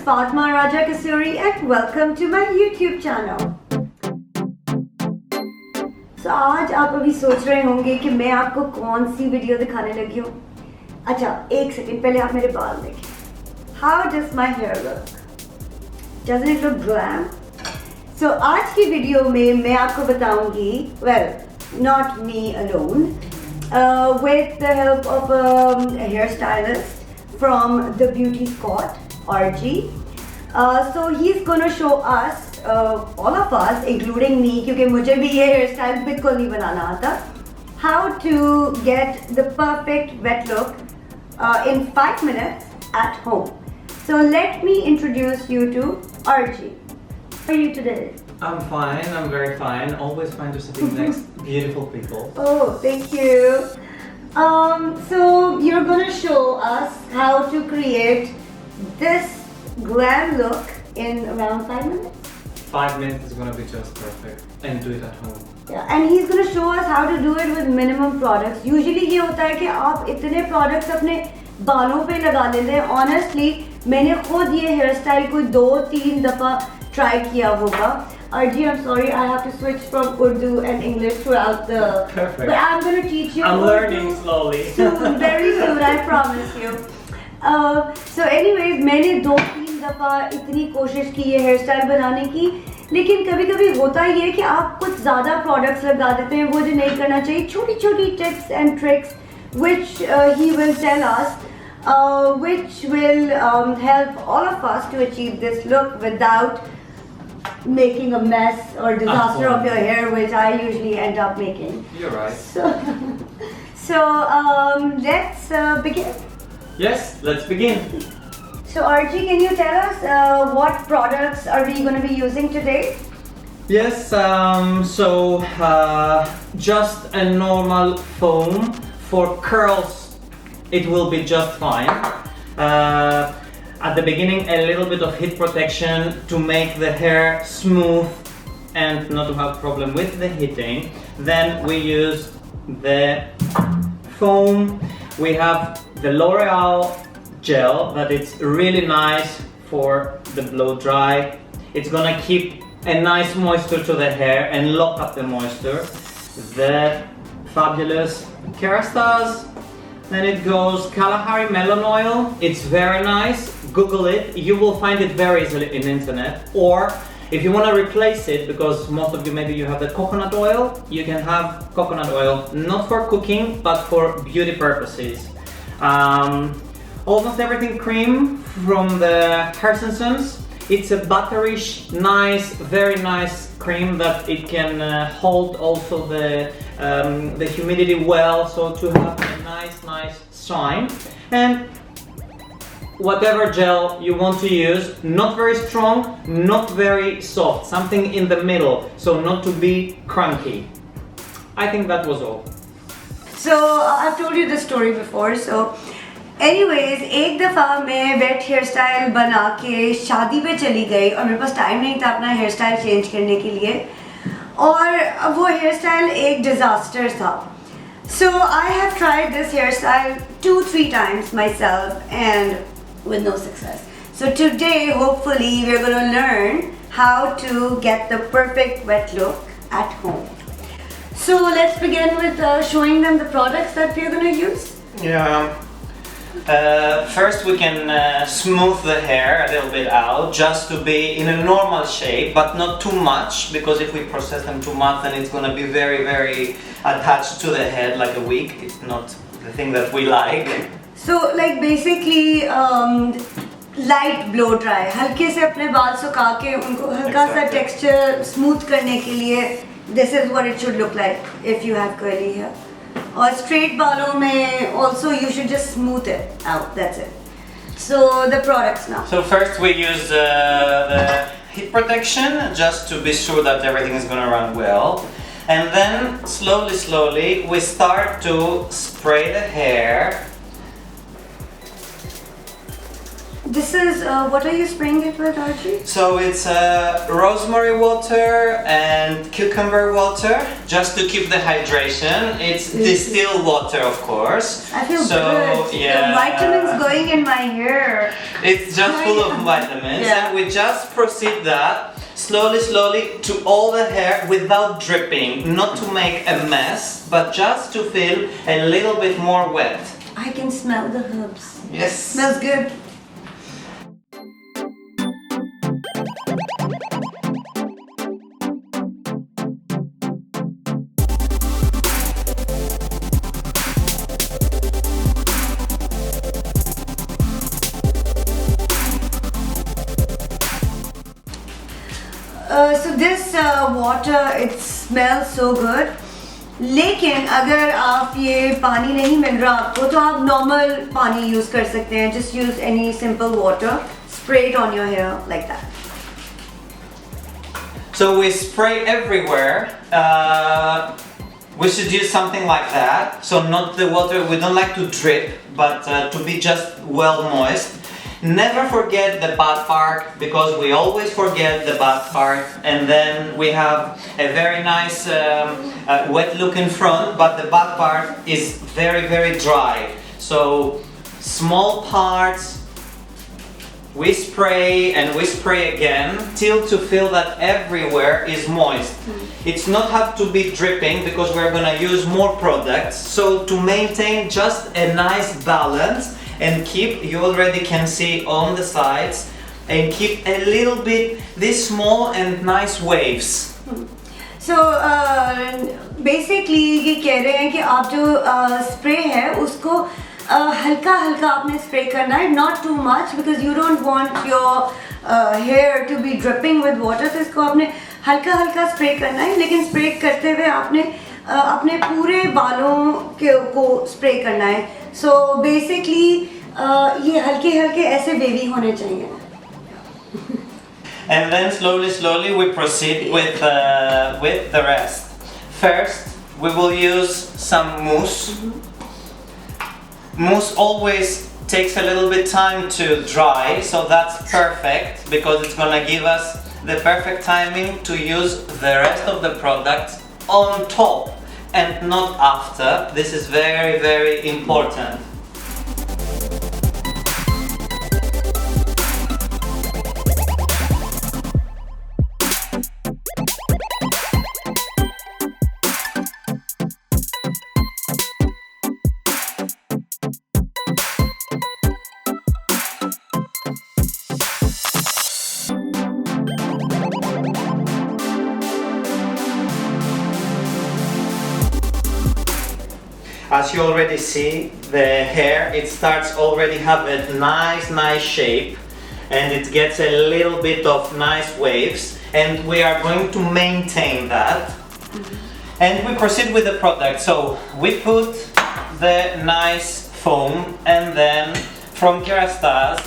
is Fatima Kasuri and welcome to my YouTube channel. So आज आप अभी सोच रहे होंगे कि मैं आपको कौन सी वीडियो दिखाने लगी हूँ. अच्छा एक सेकंड पहले आप मेरे बाल देखें. How does my hair look? Doesn't it look glam? So आज की वीडियो में मैं आपको बताऊंगी, well, not me alone, with the help of a hairstylist from the beauty spot, Argi. So he's gonna show us, all of us, including me, क्योंकि मुझे भी ये hairstyle बिल्कुल नहीं बनाना आता, how to get the perfect wet look in 5 minutes at home. So let me introduce you to Argi. How are you today? I'm fine, I'm very fine. Always fine to sitting next beautiful people. Oh, thank you. So you're gonna show us how to create this glam look in around 5 minutes? 5 minutes is gonna be just perfect. And do it at home. Yeah, and he's gonna show us how to do it with minimum products. Usually ये होता है कि आप इतने products अपने बालों पे लगा लेते हैं. Honestly, मैंने खुद ये hairstyle कोई 2-3 दफा try किया होगा. Argi, I'm sorry, I have to switch from Urdu and English throughout the... Perfect. But I'm going to teach you I'm Urdu learning slowly. soon, very soon, I promise you. So anyways, मैंने 2-3 दफ़ा इतनी कोशिश की ये hairstyle बनाने की, लेकिन कभी-कभी होता ये है कि आप कुछ ज़्यादा products लगा देते हैं, वो जो नहीं करना चाहिए. छोटी-छोटी tips and tricks which he will tell us, which will help all of us to achieve this look without making a mess or disaster of your hair, which I usually end up making. You're right. So let's begin. Yes, let's begin. So Argi, can you tell us what products are we going to be using today? Yes, just a normal foam for curls. It will be just fine. At the beginning, a little bit of heat protection to make the hair smooth and not to have problem with the heating. Then we use the foam. We have the L'Oreal gel that it's really nice for the blow dry. It's gonna keep a nice moisture to the hair and lock up the moisture. The fabulous Kerastase. Then it goes Kalahari Melon Oil. It's very nice. Google it. You will find it very easily in internet. Or if you want to replace it, because most of you maybe you have the coconut oil, you can have coconut oil not for cooking but for beauty purposes. Almost everything cream from the Sons. It's a butterish, nice, very nice cream that it can hold also the humidity well, so to have a nice shine. And whatever gel you want to use, not very strong, not very soft, something in the middle, so not to be cranky. I think that was all. So I've told you this story before. So anyways, एक दफ़ा मैं wet hairstyle बना के शादी पे चली गई और मेरे पास टाइम नहीं था अपना hairstyle change करने के लिए, और वो hairstyle एक disaster था. So I have tried this hairstyle 2-3 times myself and with no success. So today, hopefully, we're going to learn how to get the perfect wet look at home. So let's begin with showing them the products that we're going to use. Yeah. First we can smooth the hair a little bit out, just to be in a normal shape, but not too much, because if we process them too much, then it's going to be very attached to the head like a wig. It's not the thing that we like. So like basically light blow dry, हल्के से अपने बाल सुखा के उनको हल्का सा texture smooth करने के लिए, this is what it should look like if you have curly hair. और straight बालों में also you should just smooth it out, that's it. So the products now. So first we use the heat protection, just to be sure that everything is gonna run well. And then slowly we start to spray the hair. This is what are you spraying it with, Argi? So it's rosemary water and cucumber water, just to keep the hydration. It's distilled water, of course. I feel so, good. Yeah, the vitamins going in my hair. It's just full of vitamins, Yeah. and we just proceed that slowly to all the hair without dripping, not to make a mess, but just to feel a little bit more wet. I can smell the herbs. Yes. Smells good. So this water, it smells so good. लेकिन अगर आप ये पानी नहीं मिल रहा आपको तो आप normal पानी यूज कर सकते हैं. Just use any simple water, spray it on your hair like that. So we spray everywhere. We should use something like that. So not the water, we don't like to drip, but to be just well moist. Never forget the bad part, because we always forget the bad part, and then we have a very nice wet look in front, but the bad part is very dry. So small parts, we spray and we spray again till to feel that everywhere is moist. It's not have to be dripping, because we're gonna use more products. So to maintain just a nice balance and keep, you already can see on the sides, and keep a little bit these small and nice waves. So basically ये कह रहे हैं कि आप जो spray है उसको हल्का हल्का आपने स्प्रे करना है, not too much, because you don't want your hair to be dripping with water. तो इसको आपने हल्का हल्का स्प्रे करना है, लेकिन स्प्रे करते हुए आपने अपने पूरे बालों को स्प्रे करना है. So basically ये हल्के हल्के ऐसे वेवी होने चाहिए. And then slowly we proceed with the rest. First, we will use some mousse. Mousse always takes a little bit time to dry, so that's perfect, because it's gonna give us the perfect timing to use the rest of the product on top and not after. This is very important. As you already see, the hair, it starts already have a nice shape, and it gets a little bit of nice waves, and we are going to maintain that. And we proceed with the product. So we put the nice foam, and then from Kerastase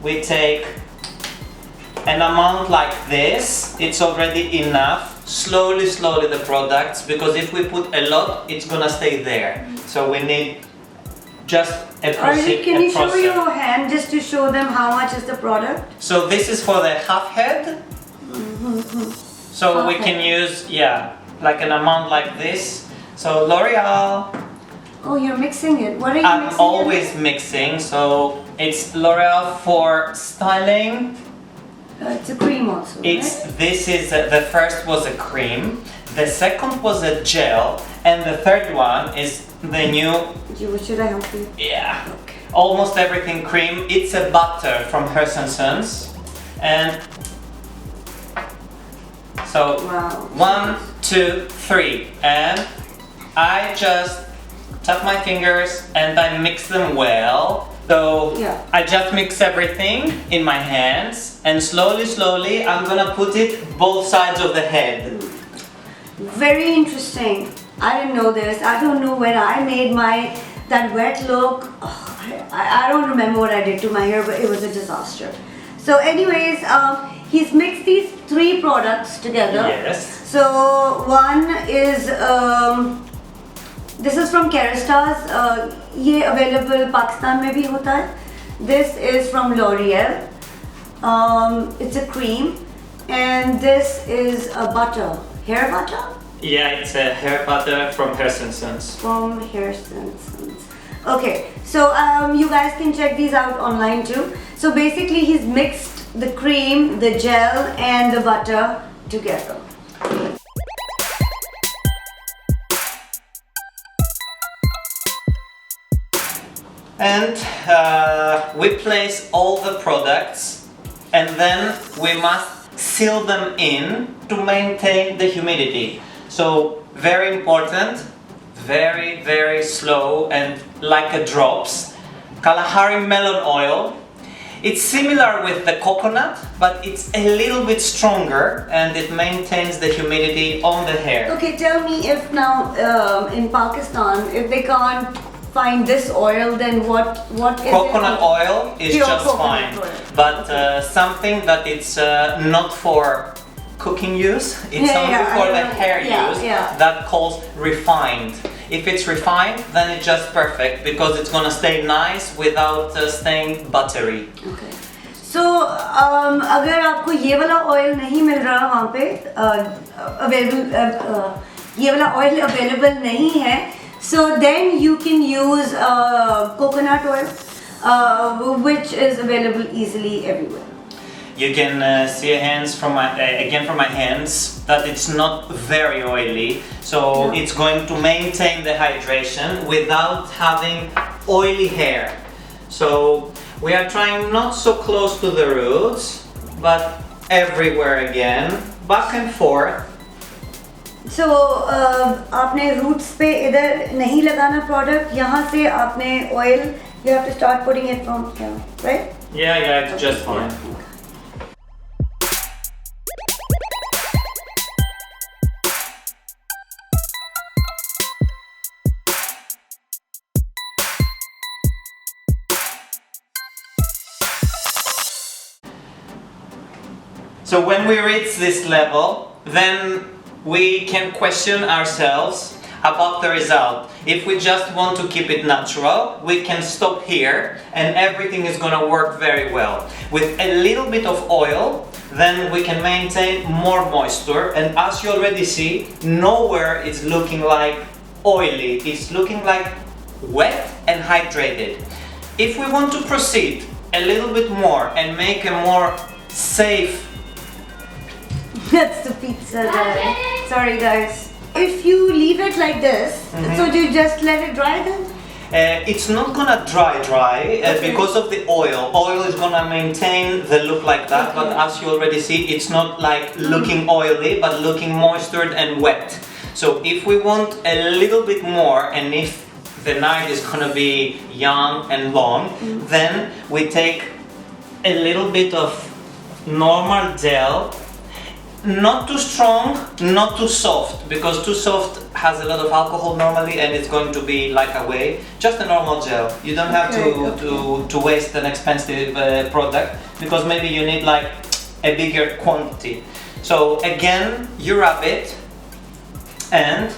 we take an amount like this. It's already enough. Slowly the products, because if we put a lot, it's gonna stay there. So we need just a process. Can you show your hand just to show them how much is the product? So this is for the half head. So Half we head. can use, like an amount like this. So L'Oreal. Oh, you're mixing it. What are you I'm mixing? always mixing. So it's L'Oreal for styling. It's a cream also. Right? This is the first was a cream, the second was a gel, and the third one is the new. Should I help you? Yeah. Okay. Almost everything cream. It's a butter from Hers and Sons, and so Wow. 1, 2, 3, and I just tap my fingers and I mix them well. So Yeah. I just mix everything in my hands, and slowly I'm gonna put it both sides of the head. Very interesting. I didn't know this. I don't know when I made that wet look. Oh, I don't remember what I did to my hair, but it was a disaster. So anyways, he's mixed these 3 products together. Yes. So one is this is from Kerastase. ये available Pakistan में भी होता है. This is from L'Oreal. It's a cream, and this is a butter, hair butter. Yeah, it's a hair butter from Hair Simpsons. From Hair Simpsons. Okay, so you guys can check these out online too. So basically, he's mixed the cream, the gel, and the butter together. And we place all the products, and then we must seal them in to maintain the humidity. So very important, very, very slow and like a drops. Kalahari melon oil. It's similar with the coconut, but it's a little bit stronger and it maintains the humidity on the hair. Okay, tell me if now in Pakistan, if they can't find this oil, then what is Coconut it? oil is Pure just coconut fine, oil. but something that it's not for cooking use, it's only for the hair use, that calls refined. If it's refined, then it's just perfect because it's gonna stay nice without staying buttery. Okay. So अगर आपको ये वाला oil नहीं मिल रहा वहाँ पे ये वाला oil available नहीं है, so then you can use coconut oil, which is available easily everywhere. You can see from my hands that it's not very oily, so it's going to maintain the hydration without having oily hair. So we are trying not so close to the roots, but everywhere again, back and forth. So आपने roots पे इधर नहीं लगाना product, यहाँ से आपने oil, you have to start putting it from here, right? Yeah, it's just fine. So when we reach this level, then we can question ourselves about the result. If we just want to keep it natural, we can stop here and everything is gonna work very well. With a little bit of oil, then we can maintain more moisture, and as you already see, nowhere is looking like oily. It's looking like wet and hydrated. If we want to proceed a little bit more and make a more safe. That's the pizza guy. Sorry guys. If you leave it like this, so do you just let it dry then? It's not gonna dry because of the oil. Oil is gonna maintain the look like that, but as you already see, it's not like looking oily, but looking moistured and wet. So if we want a little bit more, and if the night is gonna be young and long, then we take a little bit of normal gel. Not too strong, not too soft, because too soft has a lot of alcohol normally and it's going to be like a whey. Just a normal gel. You don't have to waste an expensive product, because maybe you need like a bigger quantity. So again, you rub it, and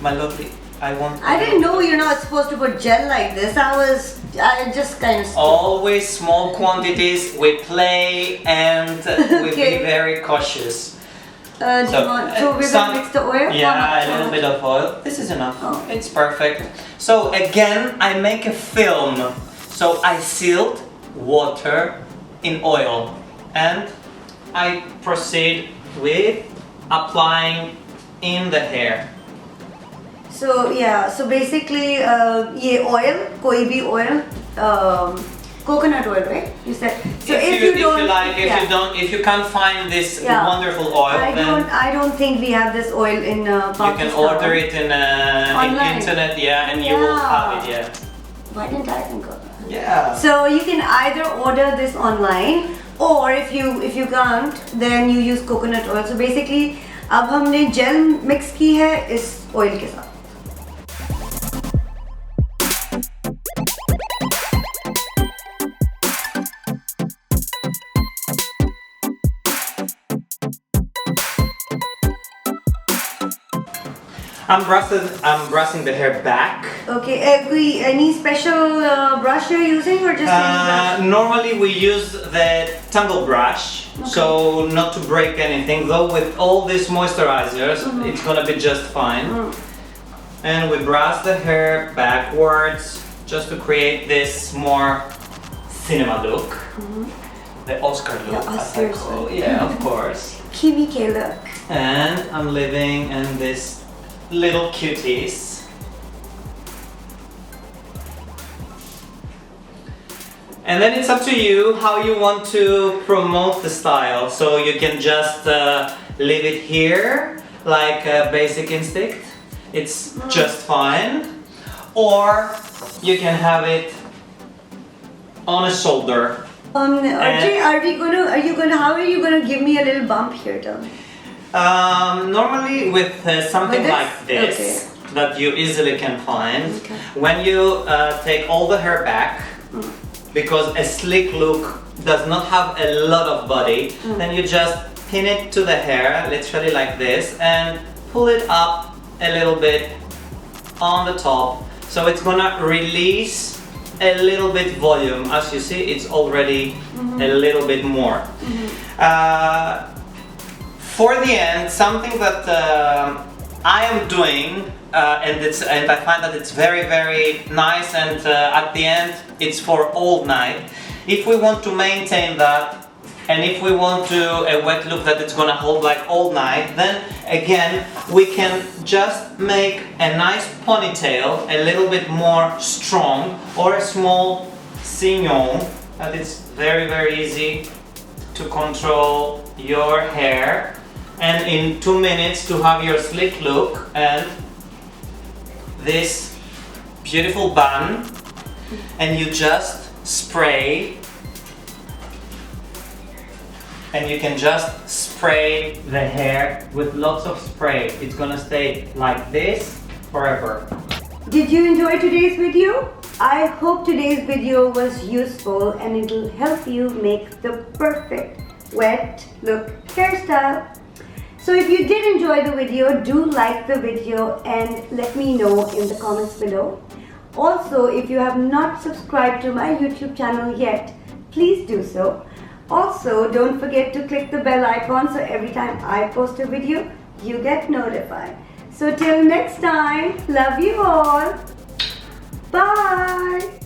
my lovely, I didn't know you're not supposed to put gel like this. I just kind of... Always small quantities, we play and we be very cautious. So we're gonna mix the oil? Yeah, a little bit of oil. This is enough. Oh. It's perfect. So again, I make a film. So I sealed water in oil, and I proceed with applying in the hair. So yeah, so basically ये oil, कोई भी oil, coconut oil, right? You said. So if you can't find this wonderful oil, I don't think we have this oil in Pakistan. You can order it in internet, and you will have it, Why didn't I think of that? Yeah. So you can either order this online, or if you can't, then you use coconut oil. So basically, अब हमने gel mix की है इस oil के साथ. I'm brushing the hair back. Okay, any special brush you're using or just any brush? Normally we use the tangle brush, so not to break anything. Though with all these moisturizers, it's gonna be just fine. And we brush the hair backwards just to create this more cinema look. The Oscar look, The as I Oscars call. look. Yeah, of course. Kimi K look. And I'm living in this little cuties. And then it's up to you how you want to promote the style. So you can just leave it here, like a basic instinct. It's just fine. Or you can have it on a shoulder. Argi, how are you gonna give me a little bump here, tell me? Normally with something With this? like this that you easily can find, Okay. when you take all the hair back, because a slick look does not have a lot of body, then you just pin it to the hair, literally like this, and pull it up a little bit on the top, so it's gonna release a little bit volume. As you see, it's already a little bit more. For the end, something that I am doing, and I find that it's very, very nice, and at the end, it's for all night. If we want to maintain that, and if we want to a wet look that it's gonna hold like all night, then again, we can just make a nice ponytail, a little bit more strong, or a small chignon, that it's very, very easy to control your hair. And in 2 minutes to have your slick look and this beautiful bun, and you just spray, and you can just spray the hair with lots of spray. It's gonna stay like this forever. Did you enjoy today's video? I hope today's video was useful and it will help you make the perfect wet look hairstyle. So if you did enjoy the video, do like the video and let me know in the comments below. Also, if you have not subscribed to my YouTube channel yet, please do so. Also, don't forget to click the bell icon so every time I post a video, you get notified. So till next time, love you all. Bye.